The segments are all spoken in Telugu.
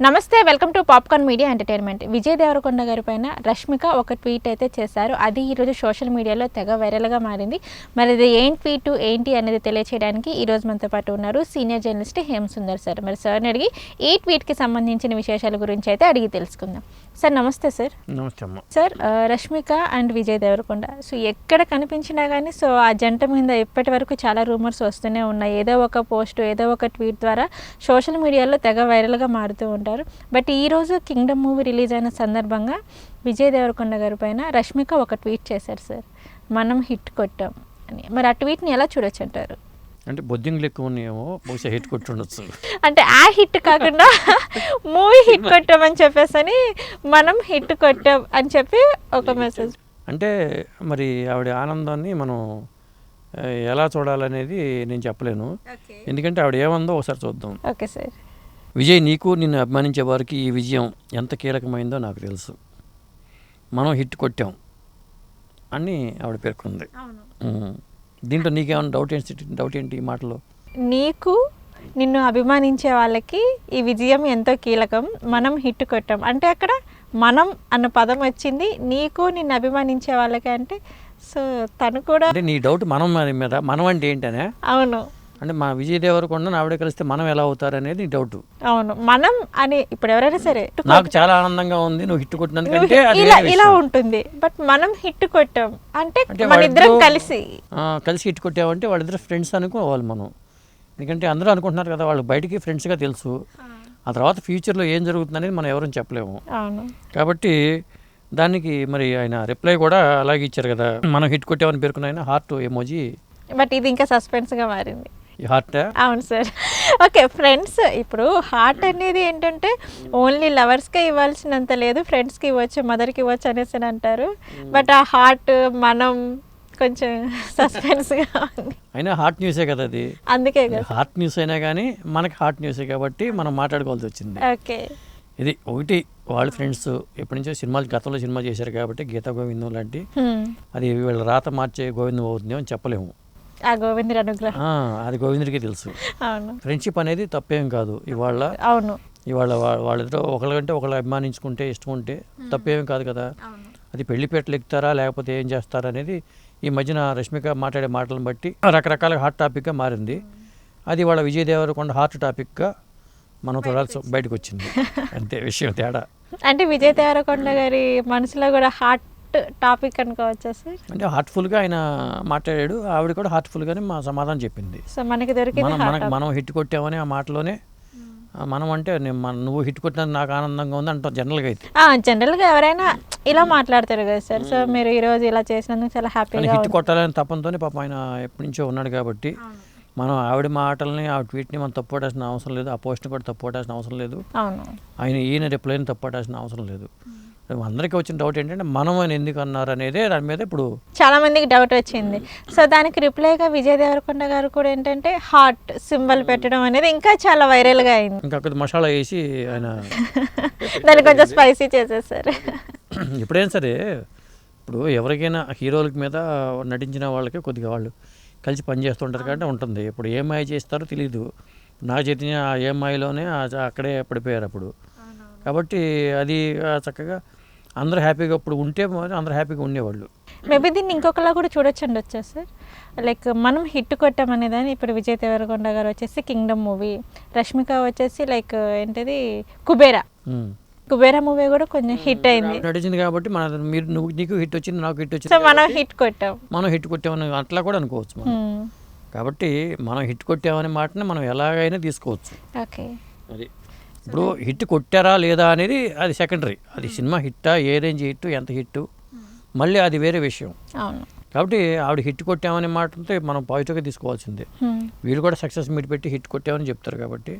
నమస్తే, welcome to Popcorn Media Entertainment. Vijay Deverakonda గారి పైన రష్మిక ఒక ట్వీట్ అయితే చేశారు. అది ఈరోజు సోషల్ మీడియాలో తెగ వైరల్గా మారింది. మరి అది ఏం ట్వీట్ ఏంటి అనేది తెలియచేయడానికి ఈరోజు మనతో పాటు ఉన్నారు సీనియర్ జర్నలిస్ట్ హేమసుందర్ సార్. మరి సార్ని అడిగి ఈ ట్వీట్కి సంబంధించిన విశేషాల గురించి అయితే అడిగి తెలుసుకుందాం. సార్ నమస్తే. సార్ నమస్తే అమ్మ. సార్, రష్మిక అండ్ విజయ్ దేవరకొండ ఎక్కడ కనిపించినా కానీ ఆ జంట మీద ఇప్పటి వరకు చాలా రూమర్స్ వస్తూనే ఉన్నాయి. ఏదో ఒక పోస్ట్, ఏదో ఒక ట్వీట్ ద్వారా సోషల్ మీడియాలో తెగ వైరల్గా మారుతూ ఉంటారు. బట్ ఈరోజు కింగ్డమ్ మూవీ రిలీజ్ అయిన సందర్భంగా విజయ్ దేవరకొండ గారి పైన రష్మిక ఒక ట్వీట్ చేశారు సార్, మనం హిట్ కొట్టాం అని. మరి ఆ ట్వీట్ని ఎలా చూడొచ్చు అంటారు? అంటే బొద్దింగ్లు ఎక్కువ ఉన్నాయేమో, బహుశా హిట్ కొట్టుండొచ్చు. అంటే ఆ హిట్ కాకుండా మూవీ హిట్ కొట్టామని చెప్పేసి మనం హిట్ కొట్టాం అని చెప్పి ఒక మెసేజ్. అంటే మరి ఆవిడ ఆనందాన్ని మనం ఎలా చూడాలనేది నేను చెప్పలేను. ఎందుకంటే ఆవిడ ఏమందో ఒకసారి చూద్దాం. Okay sir. విజయ్, నీకు నిన్ను అభిమానించే వారికి ఈ విజయం ఎంత కీలకమైందో నాకు తెలుసు. మనం హిట్ కొట్టాం అని ఆవిడ పేర్కొంది. దీంట్లో నీకేమైనా డౌట్ ఏంటి ఈ మాటలో? నీకు నిన్ను అభిమానించే వాళ్ళకి ఈ విజయం ఎంతో కీలకం, మనం హిట్ కొట్టాం అంటే అక్కడ మనం అన్న పదం వచ్చింది. నీకు నిన్ను అభిమానించే వాళ్ళకి అంటే సో తను కూడా అంటే నీ డౌట్ మనం మీద, మనం అంటే ఏంటనే? అవును, అంటే మా విజయ్ దేవరకొండ ఆవిడ కలిస్తే మనం ఎలా అవుతారు అనేది డౌట్. అవును, మనం అని ఇప్పుడు ఎవరైనా సరే నాకు చాలా ఆనందంగా ఉంది నువ్వు హిట్ కొట్టినందుకంటే ఇలా ఉంటుంది. బట్ మనం హిట్ కొట్టాం అంటే మన ఇద్దరం కలిసి హిట్ కొట్టామంటే వాళ్ళిద్దరు ఫ్రెండ్స్ అనుకోవాలి మనం. ఎందుకంటే అందరూ అనుకుంటున్నారు కదా వాళ్ళు బయటికి ఫ్రెండ్స్గా తెలుసు, ఆ తర్వాత ఫ్యూచర్లో ఏం జరుగుతుంది అనేది మనం ఎవరైనా చెప్పలేము. కాబట్టి దానికి మరి ఆయన రిప్లై కూడా అలాగే ఇచ్చారు కదా, మనం హిట్ కొట్టామని పేర్కొన్న ఆయన హార్ట్ ఎమోజీ. బట్ ఇది ఇంకా సస్పెన్స్గా మారింది. హార్ట్? అవును సార్. ఓకే ఫ్రెండ్స్, ఇప్పుడు హార్ట్ అనేది ఏంటంటే ఓన్లీ లవర్స్కే ఇవ్వాల్సినంత లేదు, ఫ్రెండ్స్కి ఇవ్వచ్చు, మదర్కి ఇవ్వచ్చు అనేసి అంటారు. బట్ ఆ హార్ట్ మనం కొంచెం సస్పెన్స్గా ఉంది. అయినా హార్ట్ న్యూసే కదా అది, అందుకే కదా హార్ట్ న్యూస్ అయినా కానీ మనకి హార్ట్ న్యూసే కాబట్టి మనం మాట్లాడుకోవాల్సి వచ్చింది. ఓకే, ఇది ఒకటి. వాళ్ళ ఫ్రెండ్స్ ఎప్పటి నుంచో సినిమాలు, గతంలో సినిమా చేశారు కాబట్టి గీతా గోవిందం లాంటి, అది వీళ్ళ రాత మార్చే గోవిందం అవుతుంది అని చెప్పలేము. ఆ గోవిందుడి అనుగ్రహం అది గోవిందుడికి తెలుసు. అవును, ఫ్రెండ్షిప్ అనేది తప్పేం కాదు. అవును, ఇవాళ వాళ్ళిద్దరూ ఒకళ్ళకంటే ఒకళ్ళు అభిమానించుకుంటే, ఇష్టం ఉంటే తప్పేం కాదు కదా. అది పెళ్లిపేటలు ఎక్కుతారా లేకపోతే ఏం చేస్తారా అనేది ఈ మధ్యన రష్మిక మాట్లాడే మాటలను బట్టి రకరకాల హాట్ టాపిక్గా మారింది. అది వాళ్ళ విజయ్ దేవరకొండ హాట్ టాపిక్గా మనం చూడాల్సి బయటకు వచ్చింది. అంతే విషయం, తేడా. అంటే విజయ్ దేవరకొండ గారి మనసులో కూడా హాట్ టాపిక్ అనుకోవచ్చా సార్? అంటే హార్ట్ఫుల్గా ఆయన మాట్లాడాడు, ఆవిడ కూడా హార్ట్ఫుల్గానే మా సమాధానం చెప్పింది. సో మనకి దొరికింది మనం హిట్ కొట్టామని ఆ మాటలోనే. మనం అంటే నువ్వు హిట్ కొట్టినందుకు నాకు ఆనందంగా ఉంది అంటాం జనరల్గా. అయితే జనరల్గా ఎవరైనా ఇలా మాట్లాడతారు కదా సార్. సో మీరు ఈరోజు ఇలా చేసినందుకు చాలా హ్యాపీగా. హిట్ కొట్టాలని తప్పంతోనే పాపం ఆయన ఎప్పటి నుంచో ఉన్నాడు కాబట్టి మనం ఆవిడ మాటలని, ఆ ట్వీట్ని మనం తప్పుపట్టాల్సిన అవసరం లేదు, ఆ పోస్ట్ని కూడా తప్పుపట్టాల్సిన అవసరం లేదు, ఈయన రిప్లైని తప్పుపట్టాల్సిన అవసరం లేదు. అందరికీ వచ్చిన డౌట్ ఏంటంటే మనం అని ఎందుకు అన్నారు అనేదే దాని మీద ఇప్పుడు చాలా మందికి డౌట్ వచ్చింది. సో దానికి రిప్లైగా విజయ్ దేవరకొండ గారు కూడా ఏంటంటే హార్ట్ సింబల్ పెట్టడం అనేది ఇంకా చాలా వైరల్గా అయింది. ఇంకా అక్కడ మసాలా వేసి ఆయన దాన్ని కొంచెం స్పైసీ చేసేసారు. ఎప్పుడైనా సరే ఇప్పుడు ఎవరికైనా హీరోల మీద నటించిన వాళ్ళకి కొద్దిగా వాళ్ళు కలిసి పనిచేస్తుంటారు కాబట్టి ఉంటుంది. ఇప్పుడు ఏ మాయ చేస్తారో తెలియదు. నా చైతన్య ఆ ఏ మాయలోనే అక్కడే పడిపోయారు అప్పుడు. కాబట్టి అది చక్కగా అందరూ హ్యాపీగా ఇప్పుడు ఉంటే అందరూ హ్యాపీగా ఉండేవాళ్ళు. మేబీ దీన్ని ఇంకొకలా కూడా చూడొచ్చండి వచ్చా సార్. లైక్ మనం హిట్ కొట్టామనేదాన్ని ఇప్పుడు విజయ్ దేవరకొండ గారు వచ్చేసి కింగ్డమ్ మూవీ, రష్మిక వచ్చేసి లైక్ ఏంటిది కుబేరా మూవీ కూడా కొంచెం హిట్ అయింది, నడిచింది కాబట్టి నీకు హిట్ వచ్చింది, నాకు హిట్ వచ్చింది, సో మనం హిట్ కొట్టామని అట్లా కూడా అనుకోవచ్చు మనం. కాబట్టి మనం హిట్ కొట్టామనే మాటని మనం ఎలాగైనా తీసుకోవచ్చు. ఓకే, అది ఇప్పుడు హిట్ కొట్టారా లేదా అనేది అది సెకండరీ. అది సినిమా హిట్టా, ఏ రేంజ్ హిట్, ఎంత హిట్, మళ్ళీ అది వేరే విషయం. కాబట్టి ఆవిడ హిట్ కొట్టామనే మాటతో మనం పాజిటివ్గా తీసుకోవాల్సిందే. వీళ్ళు కూడా సక్సెస్ మీట్ పెట్టి హిట్ కొట్టామని చెప్తారు కాబట్టి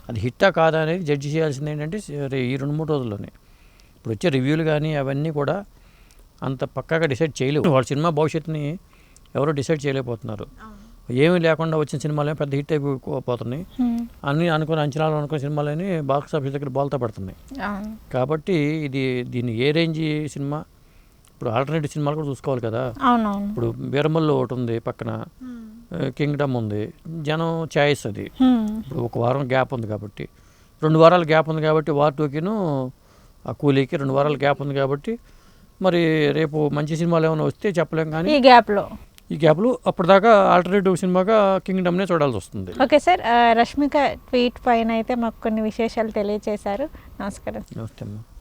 అది హిట్టా కాదా అనేది జడ్జి చేయాల్సింది ఏంటంటే ఈ 2-3 రోజుల్లోనే. ఇప్పుడు వచ్చే రివ్యూలు కానీ అవన్నీ కూడా అంత పక్కాగా డిసైడ్ చేయలేవు. వాళ్ళ సినిమా భవిష్యత్తుని ఎవరో డిసైడ్ చేయలేకపోతున్నారు. ఏమీ లేకుండా వచ్చిన సినిమాలు పెద్ద హిట్ అయిపోతున్నాయి, అన్ని అంచనాలు అనుకున్న సినిమాలని బాక్స్ ఆఫీస్ దగ్గర బోల్తా పడుతున్నాయి. కాబట్టి దీన్ని ఏ రేంజ్ సినిమా, ఇప్పుడు ఆల్టర్నేటివ్ సినిమాలు కూడా చూసుకోవాలి కదా. ఇప్పుడు బీరమల్లు ఒకటి ఉంది పక్కన, కింగ్డమ్ ఉంది, జనం ఛాయిస్ అది. ఇప్పుడు ఒక వారం గ్యాప్ ఉంది కాబట్టి 2 వారాల గ్యాప్ ఉంది కాబట్టి వార్ 2కిను ఆ కూలీకి 2 వారాల గ్యాప్ ఉంది కాబట్టి మరి రేపు మంచి సినిమాలు ఏమైనా వస్తే చెప్పలేం, కానీ ఈ గ్యాప్లో అప్పటిదాకా ఆల్టర్నేటివ్ సినిమాగా కింగ్డమ్నే చూడాల్సి వస్తుంది. ఓకే సార్, రష్మిక ట్వీట్ పైన అయితే మాకు కొన్ని విశేషాలు తెలియజేశారు. నమస్కారం. నమస్తే అమ్మా.